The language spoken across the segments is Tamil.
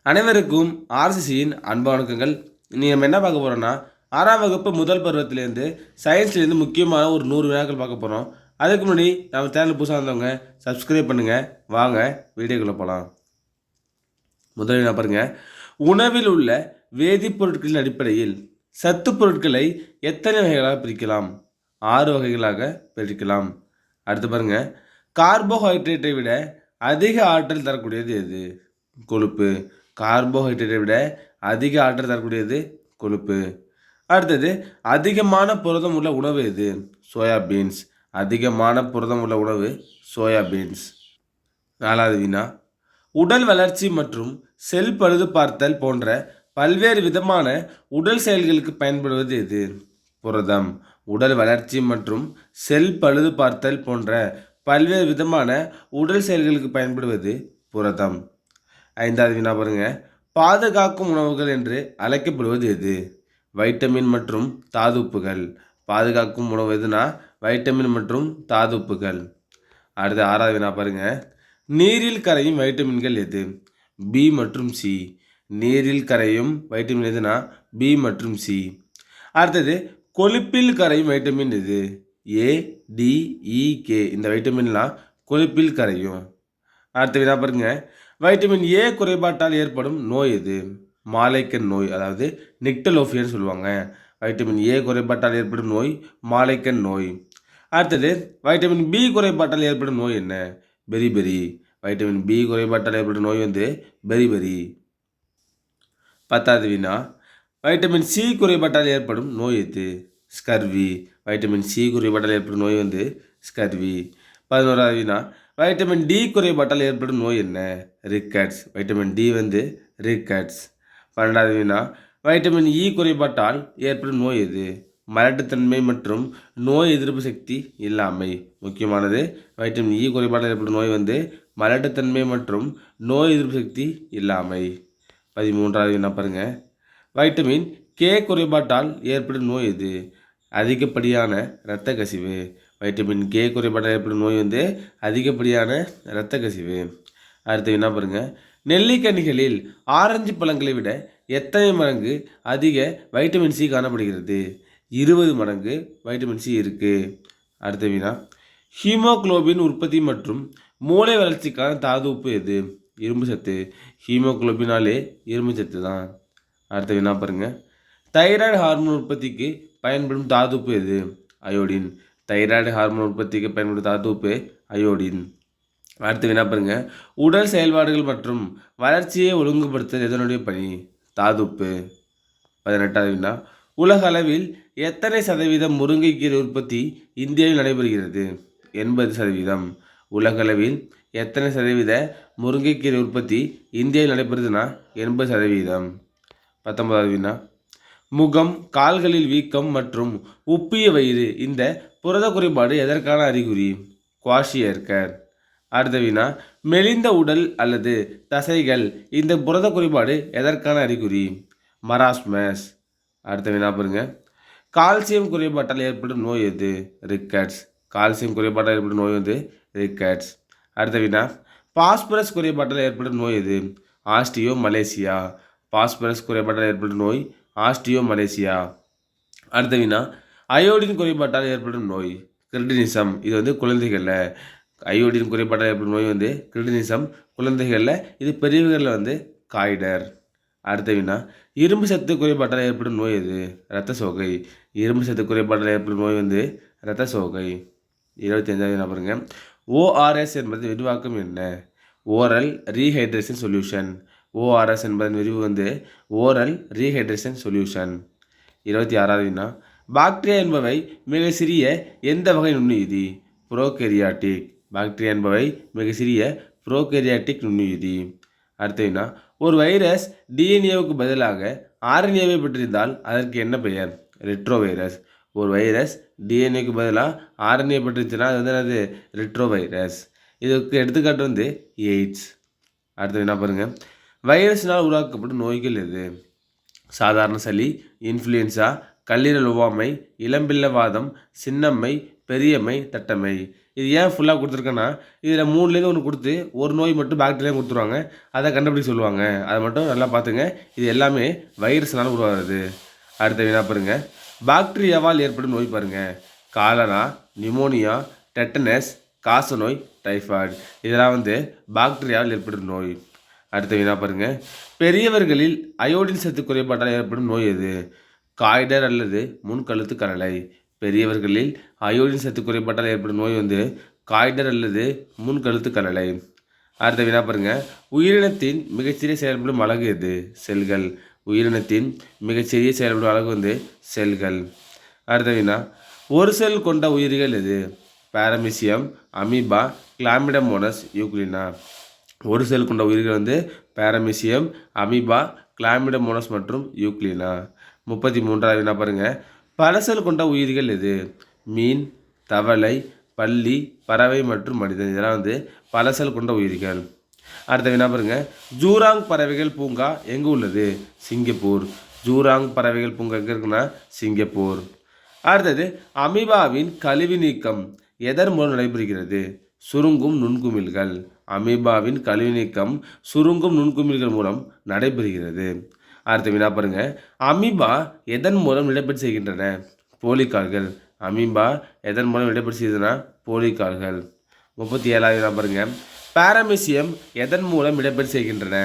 அனைவருக்கும் ஆர்சிசியின் அன்பு வணக்கங்கள். இன்றைக்கி நம்ம என்ன பார்க்க போகிறோம்னா, 6ஆம் வகுப்பு முதல் பருவத்திலேருந்து சயின்ஸ்லேருந்து முக்கியமான ஒரு 100 வினாக்கள் பார்க்க போகிறோம். அதுக்கு முன்னாடி நம்ம சேனல் புதுசாக இருந்தவங்க சப்ஸ்கிரைப் பண்ணுங்கள். வாங்க வீடியோக்குள்ளே போகலாம். முதல் வினா பாருங்கள். உணவில் உள்ள வேதிப்பொருட்களின் அடிப்படையில் சத்து பொருட்களை எத்தனை வகைகளாக பிரிக்கலாம்? 6 வகைகளாக பிரிக்கலாம். அடுத்து பாருங்கள். கார்போஹைட்ரேட்டை விட அதிக ஆற்றல் தரக்கூடியது எது? கொழுப்பு. கார்போஹைட்ரேட்டை விட அதிக ஆற்றல் தரக்கூடியது கொழுப்பு. அடுத்தது, அதிகமான புரதம் உள்ள உணவு எது? சோயாபீன்ஸ். அதிகமான புரதம் உள்ள உணவு சோயாபீன்ஸ். 4வது வினா. உடல் வளர்ச்சி மற்றும் செல் பழுது பார்த்தல் போன்ற பல்வேறு விதமான உடல் செயல்களுக்கு பயன்படுவது எது? புரதம். உடல் வளர்ச்சி மற்றும் செல் பழுது பார்த்தல் போன்ற பல்வேறு விதமான உடல் செயல்களுக்கு பயன்படுவது புரதம். 5வது வினா பாருங்க. பாதுகாக்கும் உணவுகள் என்று அழைக்கப்படுவது எது? வைட்டமின் மற்றும் தாதுப்புகள். பாதுகாக்கும் உணவு எதுனா வைட்டமின் மற்றும் தாதுப்புகள். அடுத்து 6வது வினா பாருங்க. நீரில் கரையும் வைட்டமின்கள் எது? பி மற்றும் சி. நீரில் கரையும் வைட்டமின் எதுனா பி மற்றும் சி. அடுத்தது, கொழுப்பில் கரையும் வைட்டமின் எது? ஏ, டி, இ, கே. இந்த வைட்டமின்லாம் கொழுப்பில் கரையும். அடுத்த வினா பாருங்க. வைட்டமின் ஏ குறைபாட்டால் ஏற்படும் நோய் எது? மாலைக்கண் நோய், அதாவது நிக்டலோஃபியன்னு சொல்லுவாங்க. வைட்டமின் ஏ குறைபாட்டால் ஏற்படும் நோய் மாலைக்கண் நோய். அடுத்தது, வைட்டமின் பி குறைபாட்டால் ஏற்படும் நோய் என்ன? பெரிபெரி. வைட்டமின் பி குறைபாட்டால் ஏற்படும் நோய் பெரிபெரி. 10வது வினா. வைட்டமின் சி குறைபாட்டால் ஏற்படும் நோய் எது? ஸ்கர்வி. வைட்டமின் சி குறைபாட்டால் ஏற்படும் நோய் ஸ்கர்வி. 11வது வினா. வைட்டமின் டி குறைபாட்டால் ஏற்படும் நோய் என்ன? ரிக்கட்ஸ். Vitamin D rickets. 12வது வினா. வைட்டமின் இ குறைபாட்டால் ஏற்படும் நோய் எது? மலட்டுத்தன்மை மற்றும் நோய் எதிர்ப்பு சக்தி இல்லாமை. முக்கியமானது, வைட்டமின் இ குறைபாட்டால் ஏற்படும் நோய் மலட்டுத்தன்மை மற்றும் நோய் எதிர்ப்பு சக்தி இல்லாமை. 13வது வினா பாருங்க. வைட்டமின் கே குறைபாட்டால் ஏற்படும் நோய் எது? அதிகப்படியான இரத்த கசிவு. வைட்டமின் கே குறைபாட்டால் ஏற்படும் நோய் அதிகப்படியான இரத்த கசிவு. அடுத்து என்ன பாருங்க. நெல்லிக்கனிகளில் ஆரஞ்சு பழங்களை விட எத்தனை மடங்கு அதிக வைட்டமின் சி காணப்படுகிறது? 20 மடங்கு வைட்டமின் சி இருக்குது. அடுத்த வினா. ஹீமோகுளோபின் உற்பத்தி மற்றும் மூளை வளர்ச்சிக்கான தாது உப்பு எது? இரும்பு சத்து. ஹீமோகுளோபினாலே இரும்பு சத்து தான். அடுத்த வினா பாருங்க. தைராய்டு ஹார்மோன் உற்பத்திக்கு பயன்படும் தாது உப்பு எது? அயோடின். தைராய்டு ஹார்மோன் உற்பத்திக்கு பயன்படும் தாது உப்பு அயோடின். அடுத்து வினா பாருங்க. உடல் செயல்பாடுகள் மற்றும் வளர்ச்சியை ஒழுங்குபடுத்த எதனுடைய பணி? தாதுப்பு. 18வது வினா. உலக அளவில் எத்தனை சதவீதம் முருங்கைக்கீரை உற்பத்தி இந்தியாவில் நடைபெறுகிறது? 80%. உலக அளவில் எத்தனை சதவீத முருங்கைக்கீரை உற்பத்தி இந்தியாவில் நடைபெறுதுன்னா 80%. 19வது வினா. முகம், கால்களில் வீக்கம் மற்றும் உப்பிய வயிறு இந்த புரத குறைபாடு எதற்கான அறிகுறி? குவாஷியர்கர். அடுத்த வினா. மெலிந்த உடல் அல்லது தசைகள் இந்த புரத குறைபாடு எதற்கான அறிகுறி? மராஸ்மஸ். அடுத்த வினா பாருங்க. கால்சியம் குறைபாட்டால் ஏற்படும் நோய் எது? ரிக்கட்ஸ். கால்சியம் குறைபாட்டால் ஏற்படும் நோய் ரிக்கட்ஸ். அடுத்த வினா. பாஸ்பரஸ் குறைபாட்டால் ஏற்படும் நோய் எது? ஆஸ்டியோமலேசியா. பாஸ்பரஸ் குறைபாட்டால் ஏற்படும் நோய் ஆஸ்டியோமலேசியா. அடுத்த வினா. அயோடின் குறைபாட்டால் ஏற்படும் நோய் கிரிட்டினிசம். இது குழந்தைகளில். அயோடின் குறைபாட்டால் ஏற்படும் நோய் கிரிட்டினிசம் குழந்தைகளில். இது பெரியவர்களில் காய்டர். அடுத்த வினா. இரும்பு சத்து குறைபாட்டால் ஏற்படும் நோய் எது? இரத்த சோகை. இரும்பு சத்து குறைபாட்டால் ஏற்படும் நோய் இரத்த சோகை. 25வது வினா பாருங்க. ஓஆர்எஸ் என்பது விரிவாக்கம் என்ன? Oral rehydration solution. ஓஆர்எஸ் என்பதன் விரிவு ஓரல் ரீஹைட்ரேஷன் சொல்யூஷன். 26வது வினா. பாக்டீரியா என்பவை மிக சிறிய எந்த வகை நுண்ணுயிரி? புரோகேரியாட்டிக். பாக்டீரியா என்பவை மிக சிறிய புரோகேரியாட்டிக் நுண்ணுயிரி. அடுத்த வினா. ஒரு வைரஸ் டிஎன்ஏவுக்கு பதிலாக ஆர்என்ஏவை பெற்றிருந்தால் அதற்கு என்ன பெயர்? Retro virus. ஒரு வைரஸ் டிஎன்ஏக்கு பதிலாக ஆர்என்ஏ பெற்றுச்சுன்னா அது என்னது? Retro virus. இதுக்கு எடுத்துக்காட்டு எய்ட்ஸ். அடுத்த வினா பாருங்க. வைரஸினால் உருவாக்கப்படும் நோய்கள் எது? சாதாரண சளி, இன்ஃப்ளூயன்சா, கல்லீரல் ஒவ்வாமை, இளம்பிள்ளவாதம், சின்னம்மை, பெரியம்மை, தட்டம்மை. இது ஏன் ஃபுல்லாக கொடுத்துருக்கேன்னா, இதில் 3லேருந்து ஒன்று கொடுத்து ஒரு நோய் மட்டும் பாக்டீரியா கொடுத்துருவாங்க. அதை கண்டுபிடிக்க சொல்லுவாங்க. அதை மட்டும் நல்லா பார்த்துங்க. இது எல்லாமே வைரஸ்னால் உருவாகிறது. அடுத்த வினா பாருங்க. பாக்டீரியாவால் ஏற்படும் நோய் பாருங்க. காலரா, நிமோனியா, டெட்டனஸ், காசநோய், டைஃபாய்டு. இதெல்லாம் பாக்டீரியாவால் ஏற்படும் நோய். அடுத்த வினா பாருங்க. பெரியவர்களில் அயோடின் சத்து குறைபாட்டால் ஏற்படும் நோய் எது? காய்டர் அல்லது முன்கழுத்து கரலை. பெரியவர்களில் அயோடின் சத்து குறைபாட்டால் ஏற்படும் நோய் காய்டர் அல்லது முன்கழுத்து கரலை. அடுத்த வினா பாருங்க. உயிரினத்தின் மிகச்சிறிய செயல்படும் அலகு எது? செல்கள். உயிரினத்தின் மிகச்சிறிய செயல்படும் அலகு செல்கள். அடுத்த வினா. ஒரு செல் கொண்ட உயிரிகள் எது? பாரமீசியம், அமீபா, கிளாமிடமோனஸ், யூக்ளினா. ஒரு செல் கொண்ட உயிர்கள் பாரமீசியம், அமீபா, கிளாமிடமோனஸ் மற்றும் யூக்ளினா. 33வது வினா பாருங்க. பல செல் கொண்ட உயிர்கள் எது? மீன், தவளை, பல்லி, பறவை மற்றும் மனிதன். இதெல்லாம் பல செல் கொண்ட உயிர்கள். அடுத்த வினா பாருங்க. ஜூராங் பறவைகள் பூங்கா எங்கு உள்ளது? சிங்கப்பூர். ஜூராங் பறவைகள் பூங்கா எங்கே இருக்குன்னா சிங்கப்பூர். அடுத்தது அமீபாவின் கழிவு நீக்கம் எதன் மூலம் நடைபெறுகிறது? சுருங்கும் நுண்குமிழ்கள். அமீபாவின் கழிவு நீக்கம் சுருங்கும் நுண்குமிழ்கள் மூலம் நடைபெறுகிறது. அடுத்த வினா பாருங்க. அமீபா எதன் மூலம் இடப்பெயர்ச்சி செய்கின்றன? போலிக்கால்கள். அமீபா எதன் மூலம் இடப்பெயர்ச்சி செய்யுதுன்னா போலிக்கால்கள். 37வது வினா பாருங்க. பாரமீசியம் எதன் மூலம் இடப்பெயர்ச்சி செய்கின்றன?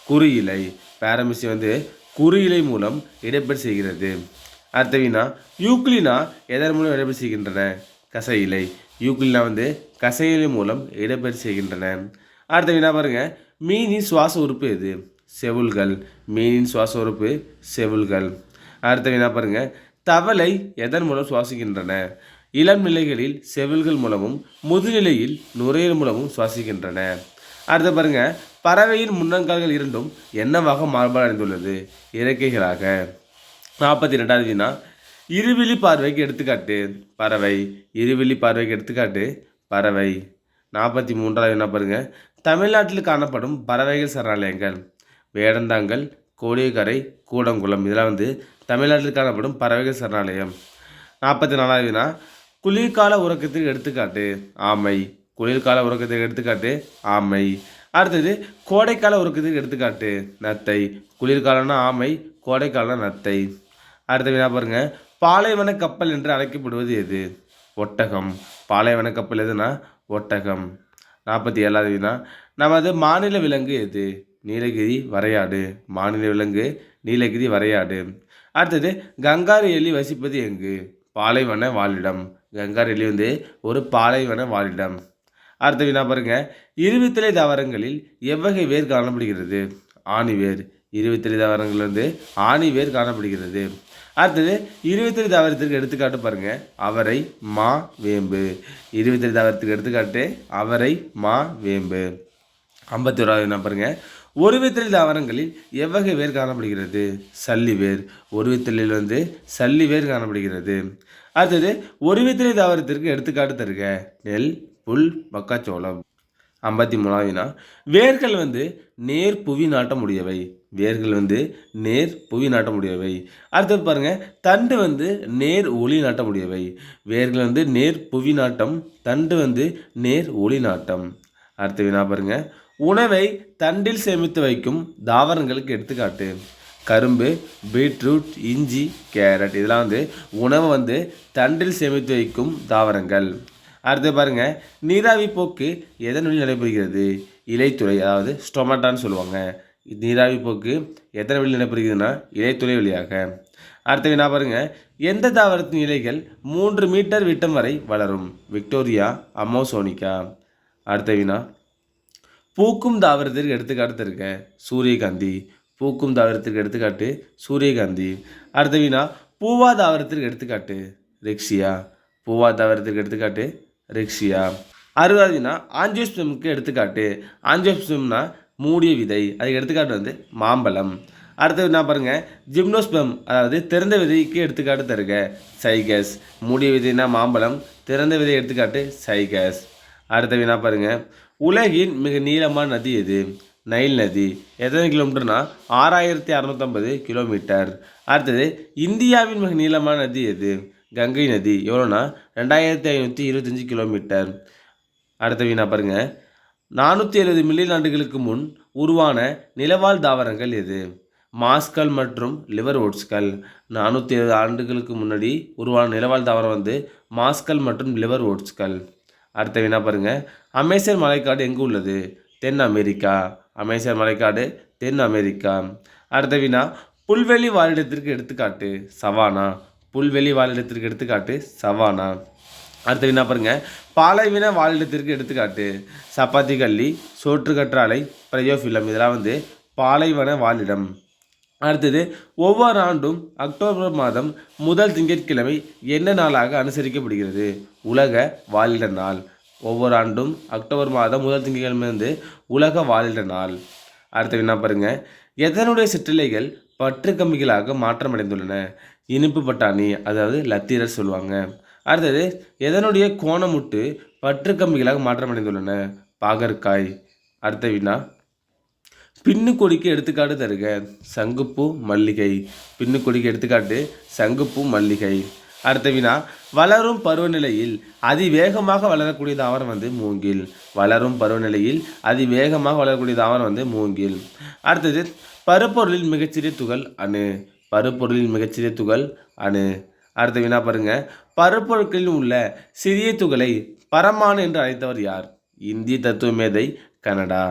குறியிலை. பாரமீசியம் குறியிலை மூலம் இடப்பெயர்ச்சி செய்கிறது. அடுத்த வினா. யூக்ளினா எதன் மூலம் இடப்பெயர்ச்சி செய்கின்றன? கசையிலை. யூக்ளினா கசையிலை மூலம் இடப்பெயர்ச்சி செய்கின்றன. அடுத்த வினா பாருங்க. மீனின் சுவாச உறுப்பு எது? செவுள்கள். மீனின் சுவாச உறுப்பு செவுள்கள். அடுத்த வினா பாருங்க. தவளை எதன் மூலம் சுவாசிக்கின்றன? இளம் நிலைகளில் செவில்கள் மூலமும் முதுநிலையில் நுரையீரல் மூலமும் சுவாசிக்கின்றன. அடுத்த பாருங்க. பறவையின் முன்னங்கால்கள் இரண்டும் என்னவாக மாறுபாடு அடைந்துள்ளது? இறக்கைகளாக. 42வது வினா. இருவிழி பார்வைக்கு எடுத்துக்காட்டு? பறவை. இருவிழி பார்வைக்கு எடுத்துக்காட்டு பறவை. 43வது வினா பாருங்க. தமிழ்நாட்டில் காணப்படும் பறவைகள் சரணாலயங்கள்? வேடந்தாங்கல், கோடியக்கரை, கூடங்குளம். இதெல்லாம் தமிழ்நாட்டில் காணப்படும் பறவைகள் சரணாலயம். 44வது வினா. குளிர்கால உறக்கத்துக்கு எடுத்துக்காட்டு? ஆமை. குளிர்கால உறக்கத்துக்கு எடுத்துக்காட்டு ஆமை. அடுத்தது கோடைக்கால உறக்கத்துக்கு எடுத்துக்காட்டு? நத்தை. குளிர்காலம்னா ஆமை, கோடைக்காலம்னா நத்தை. அடுத்த வினா பாருங்க. பாலைவன கப்பல் என்று அழைக்கப்படுவது எது? ஒட்டகம். பாலைவன கப்பல் எதுனா ஒட்டகம். 47வது வினா. நமது மாநில விலங்கு எது? நீலகிரி வரையாடு. மாநில விலங்கு நீலகிரி வரையாடு. அடுத்தது கங்காரு எலி வசிப்பது எங்கு? பாலைவன வாழிடம். கங்காரு எலி ஒரு பாலைவன வாழிடம். அடுத்த வினா பாருங்க. இருவித்திலை தாவரங்களில் எவ்வகை வேர் காணப்படுகிறது? ஆணிவேர். இருவித்திலை தாவரங்கள் ஆணிவேர் காணப்படுகிறது. அடுத்தது இருவித்திலை தாவரத்திற்கு எடுத்துக்காட்டு பாருங்க. அவரை, மா, வேம்பு. இருவித்திலை தாவரத்துக்கு எடுத்துக்காட்டு அவரை, மா, வேம்பு. 51வது வினா பாருங்க. ஒருவித்திலை தாவரங்களில் எவ்வகை வேர் காணப்படுகிறது? சல்லிவேர். ஒருவித்திலையில் சல்லிவேர் காணப்படுகிறது. அடுத்தது ஒருவித்திலை தாவரத்திற்கு எடுத்துக்காட்டு தருக. நெல், புல், மக்காச்சோளம். 53வது வினா. வேர்கள் நேர் புவி நாட்டம் உடையவை. வேர்கள் நேர் புவி நாட்டம் உடையவை. அடுத்தது பாருங்க. தண்டு நேர் ஒளி நாட்டம் உடையவை. வேர்கள் நேர் புவி நாட்டம், தண்டு நேர் ஒளி நாட்டம். அடுத்த வினா பாருங்க. உணவை தண்டில் சேமித்து வைக்கும் தாவரங்களுக்கு எடுத்துக்காட்டு? கரும்பு, பீட்ரூட், இஞ்சி, கேரட். இதெல்லாம் உணவை தண்டில் சேமித்து வைக்கும் தாவரங்கள். அடுத்து பாருங்க. நீராவி போக்கு எதன் வழி நடைபெறுகிறது? இலைத்துளை, அதாவது ஸ்டொமட்டான்னு சொல்லுவாங்க. நீராவி போக்கு எத்தனை வழி நடைபெறுகிறதுனா இலைத்துளை வழியாக. அடுத்த வினா பாருங்க. எந்த தாவரத்தின் இலைகள் 3 மீட்டர் விட்டம் வரை வளரும்? விக்டோரியா, அமோசோனிகா. அடுத்த வினா. பூக்கும் தாவரத்திற்கு எடுத்துக்காட்டு தருக. சூரியகாந்தி. பூக்கும் தாவரத்திற்கு எடுத்துக்காட்டு சூரியகாந்தி. அடுத்த வினா. பூவா தாவரத்திற்கு எடுத்துக்காட்டு? ரெக்ஸியா. பூவா தாவரத்திற்கு எடுத்துக்காட்டு ரெக்ஸியா. 60வது வினா. ஆஞ்சியோஸ்பெர்முக்கு எடுத்துக்காட்டு? ஆஞ்சியோஸ்பெர்ம்னா மூடிய விதை. அதுக்கு எடுத்துக்காட்டு மாம்பழம். அடுத்த வினா பாருங்க. ஜிம்னோஸ்பெர்ம், அதாவது திறந்த விதைக்கு எடுத்துக்காட்டு தருக. சைகஸ். மூடிய விதைனா மாம்பழம், திறந்த விதை எடுத்துக்காட்டு சைகஸ். அடுத்த வினா பாருங்க. உலகின் மிக நீளமான நதி எது? நைல் நதி. எத்தனை கிலோமீட்டர்னா 6650 கிலோமீட்டர். அடுத்தது இந்தியாவின் மிக நீளமான நதி எது? கங்கை நதி எவ்வளோனா 2525 கிலோமீட்டர். அடுத்த வினா பாருங்க, 470 மில்லியன் ஆண்டுகளுக்கு முன் உருவான நிலவாழ் தாவரங்கள் எது? மாஸ்கள் மற்றும் லிவர்வோட்ஸ்கள். 470 ஆண்டுகளுக்கு முன்னாடி உருவான நிலவாழ் தாவரம் வந்து மாஸ்கள் மற்றும் லிவர்வோட்ஸ்கள். அடுத்த வினா பாருங்க, அமேசான் மலைக்காடு எங்கு உள்ளது? தென் அமெரிக்கா. அமேசான் மலைக்காடு தென் அமெரிக்கா. அடுத்த வினா, புல்வெளி வாழிடத்திற்கு எடுத்துக்காட்டு? சவானா. புல்வெளி வாழிடத்திற்கு எடுத்துக்காட்டு சவானா. அடுத்த வினா பாருங்க, பாலைவன வாழிடத்திற்கு எடுத்துக்காட்டு? சப்பாத்தி கள்ளி, சோற்றுக்கற்றாழை, பிரயோஃபிலம். இதெல்லாம் வந்து பாலைவன வாழிடம். அடுத்தது, ஒவ்வொரு ஆண்டும் அக்டோபர் மாதம் முதல் திங்கட்கிழமை என்ன நாளாக அனுசரிக்கப்படுகிறது? உலக வாழிட நாள். ஒவ்வொரு ஆண்டும் அக்டோபர் மாதம் முதல் திங்கட்கிழமை வந்து உலக வாழிட நாள். அடுத்த வினா பாருங்க, எதனுடைய சிற்றிலைகள் பற்று கம்பிகளாக மாற்றமடைந்துள்ளன? இனிப்பு பட்டாணி, அதாவது லத்தீரர் சொல்லுவாங்க. அடுத்தது, எதனுடைய கோணமுட்டு பற்று கம்பிகளாக மாற்றமடைந்துள்ளன? பாகற்காய். அடுத்த வினா, பின்னு கொடிக்கு எடுத்துக்காட்டு தருக? சங்குப்பூ, மல்லிகை. பின்னு கொடிக்கு எடுத்துக்காட்டு சங்குப்பூ, மல்லிகை. அடுத்த வினா, வளரும் பருவநிலையில் அதிவேகமாக வளரக்கூடிய தாவரம் வந்து மூங்கில். வளரும் பருவநிலையில் அதிவேகமாக வளரக்கூடிய தாவரம் வந்து மூங்கில். அடுத்தது, பருப்பொருளில் மிகச்சிறிய துகள் அணு. பருப்பொருளில் மிகச்சிறிய துகள் அணு. அடுத்த வினா பாருங்க, பருப்பொருட்களில் உள்ள சிறிய துகளை பரமாணு என்று அழைத்தவர் யார்? இந்திய தத்துவ மேதை, கனடா.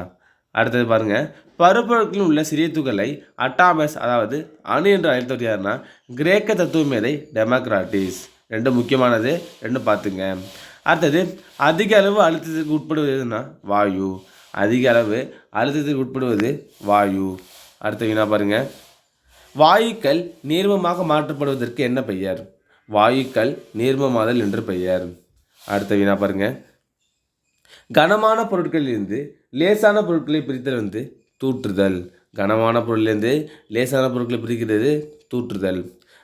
அடுத்தது பாருங்க, பருப்பொருட்களில் உள்ள சிறிய துகளை அட்டாமஸ், அதாவது அணு என்று அழைத்தவர் யாருன்னா கிரேக்க தத்துவ மேதை டெமோக்ராட்டிஸ். ரெண்டு முக்கியமானது, ரெண்டு பார்த்துங்க. அடுத்தது, அதிக அளவு அழுத்தத்திற்கு உட்படுவது எதுனா வாயு. அதிக அளவு அழுத்தத்திற்கு உட்படுவது வாயு. அடுத்த வினா பாருங்க, வாயுக்கள் நீர்மமாக மாற்றப்படுவதற்கு என்ன பெயர்? வாயுக்கள் நீர்மமாதல் என்று பெயர். அடுத்த வினா பாருங்க, கனமான பொருட்களிலிருந்து லேசான பொருட்களை பிரித்தல் வந்து தூற்றுதல். கனமான பொருளிலிருந்து லேசான பொருட்களை பிரிக்கிறது தூற்றுதல்.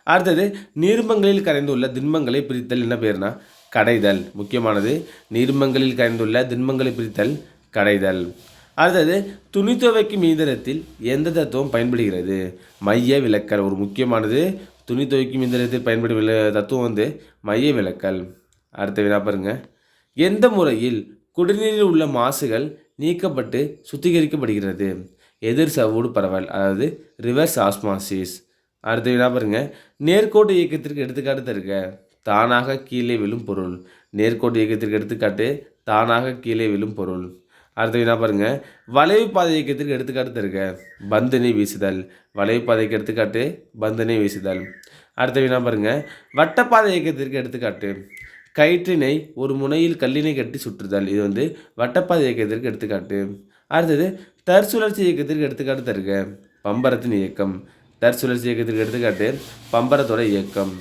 அடுத்தது, நீர்மங்களில் கரைந்துள்ள திண்மங்களை பிரித்தல் என்ன பேர்னா கடைதல். முக்கியமானது, நீர்மங்களில் கரைந்துள்ள திண்மங்களை பிரித்தல் கடைதல். அடுத்தது, துணி துவைக்கும் இயந்திரத்தில் எந்த தத்துவம் பயன்படுகிறது? மைய விலக்கல். ஒரு முக்கியமானது, துணி துவைக்கும் இயந்திரத்தில் பயன்படும் தத்துவம் வந்து மைய விலக்கல். அடுத்த வினா பாருங்க, எந்த முறையில் குடிநீரில் உள்ள மாசுகள் நீக்கப்பட்டு சுத்திகரிக்கப்படுகிறது? எதிர் சவ்வூடு பரவல், அதாவது ரிவர்ஸ் ஆஸ்மாசிஸ். அடுத்த வினா பாருங்க, நேர்கோட்டு இயக்கத்திற்கு எடுத்துக்காட்டு தருக? தானாக கீழே விழும் பொருள். நேர்கோட்டு இயக்கத்திற்கு எடுத்துக்காட்டு தானாக கீழே விழும் பொருள். அடுத்த வினா பாருங்க, வளைவு பாதை இயக்கத்திற்கு எடுத்துக்காட்டு தருக? பந்தினை வீசுதல். வளைவு பாதைக்கு எடுத்துக்காட்டு பந்தினை வீசுதல். அடுத்த வினா பாருங்க, வட்டப்பாதை இயக்கத்திற்கு எடுத்துக்காட்டு? கயிற்றினை ஒரு முனையில் கல்லினை கட்டி சுற்றுதல். இது வந்து வட்டப்பாதை இயக்கத்திற்கு எடுத்துக்காட்டு. அடுத்தது, தற்சுழற்சி இயக்கத்திற்கு எடுத்துக்காட்டு தருக? பம்பரத்தின் இயக்கம். தற்சுழற்சி இயக்கத்திற்கு எடுத்துக்காட்டு பம்பரத்தோட இயக்கம்.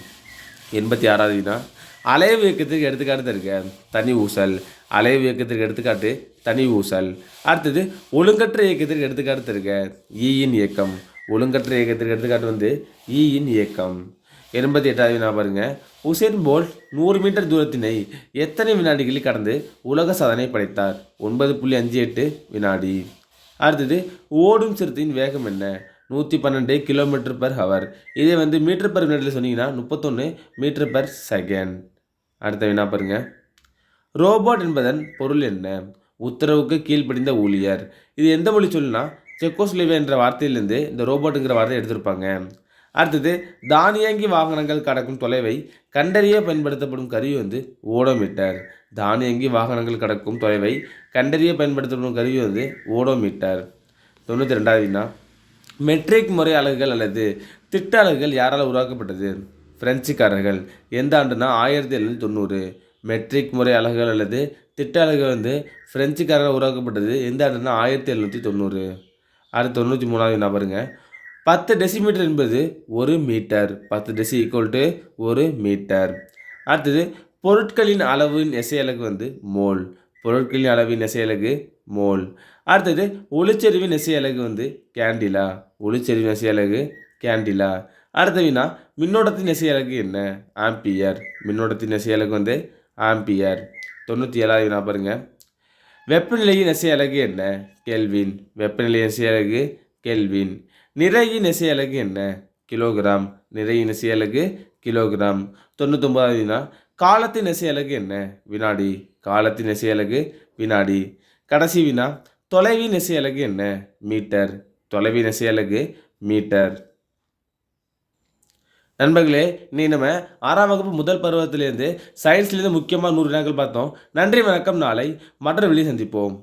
86வது வினா, அலைவு இயக்கத்திற்கு எடுத்துக்காட்டு தருக? தனி ஊசல். அலைவு இயக்கத்திற்கு எடுத்துக்காட்டு தனி ஊசல். அடுத்தது, ஒழுங்கற்ற இயக்கத்திற்கு எடுத்துக்காட்டு தருக? ஈயின் இயக்கம். ஒழுங்கற்ற இயக்கத்திற்கு எடுத்துக்காட்டு வந்து ஈயின் இயக்கம். 88வது வினா பாருங்க, உசேன் போல்ட் 100 மீட்டர் தூரத்தினை எத்தனை வினாடிகளில் கடந்து உலக சாதனை படைத்தார்? 9.58 வினாடி. அடுத்தது, ஓடும் சிறுத்தையின் வேகம் என்ன? 112 கிலோமீட்டர் பர் ஹவர். இதே வந்து மீட்டர் பர் மினிட்ல சொன்னீங்கன்னா 31 மீட்டர் பர் செகண்ட். அடுத்த வினா பாருங்க, ரோபோட் என்பதன் பொருள் என்ன? உத்தரவுக்கு கீழ்ப்படிந்த ஊழியர். இது எந்த மொழி சொல்லுனா செக்கோஸ்லோவேக்கியா என்ற வார்த்தையிலிருந்து இந்த ரோபோட்டுங்கிற வார்த்தையை எடுத்திருப்பாங்க. அடுத்தது, தானியங்கி வாகனங்கள் கடக்கும் தொலைவை கண்டறிய பயன்படுத்தப்படும் கருவி வந்து ஓடோமீட்டர். தானியங்கி வாகனங்கள் கடக்கும் தொலைவை கண்டறிய பயன்படுத்தப்படும் கருவி வந்து ஓடோமீட்டர். 92வது வினா, மெட்ரிக் முறை அலகுகள் அல்லது திட்ட அலகுகள் யாரால் உருவாக்கப்பட்டது? பிரெஞ்சுக்காரர்கள். எந்த ஆண்டுனா 1790. மெட்ரிக் முறை அலகுகள் அல்லது திட்ட அலகுகள் வந்து பிரெஞ்சுக்காரர்கள் உருவாக்கப்பட்டது எந்த ஆண்டுனா 1790. அடுத்து 93வது வினா பாருங்க, 10 டெசிமீட்டர் என்பது 1 metre. 10 deci equal to 1 metre. அடுத்தது, பொருட்களின் அளவின் எஸ்ஐ அலகு வந்து மோல். பொருட்களின் அளவின் எஸ்ஐ அலகு மோல். அடுத்தது, ஒளிச்செறிவின் எஸ்ஐ அலகு வந்து கேண்டிலா. ஒளிச்செறிவின் எஸ்ஐ அலகு கேண்டிலா. அடுத்த வினா, மின்னோட்டத்தின் எஸ்ஐ அலகு என்ன? ஆம்பியர். மின்னோட்டத்தின் எஸ்ஐ அலகு வந்து ஆம்பியர். 97வது வினா பாருங்க, வெப்பநிலையின் எஸ்ஐ அலகு என்ன? கெல்வின். வெப்பநிலையின் எஸ்ஐ அலகு கெல்வின். நிறையின் எஸ்ஐ அலகு என்ன? கிலோகிராம். நிறையின் எஸ்ஐ அலகு கிலோகிராம். 99வது வினா காலத்தின் இசை அலகு என்ன? வினாடி. காலத்தின் இசை அலகு வினாடி. கடைசி வினா தொலைவின் இசை அலகு என்ன? மீட்டர். தொலைவின் இசை அலகு மீட்டர். நண்பர்களே, இன்னைக்கு நம்ம 6ஆம் வகுப்பு முதல் பருவத்திலேருந்து சயின்ஸ்லேருந்து முக்கியமாக 100 வினாக்கள் பார்த்தோம். நன்றி, வணக்கம். நாளை மற்ற வெளியே சந்திப்போம்.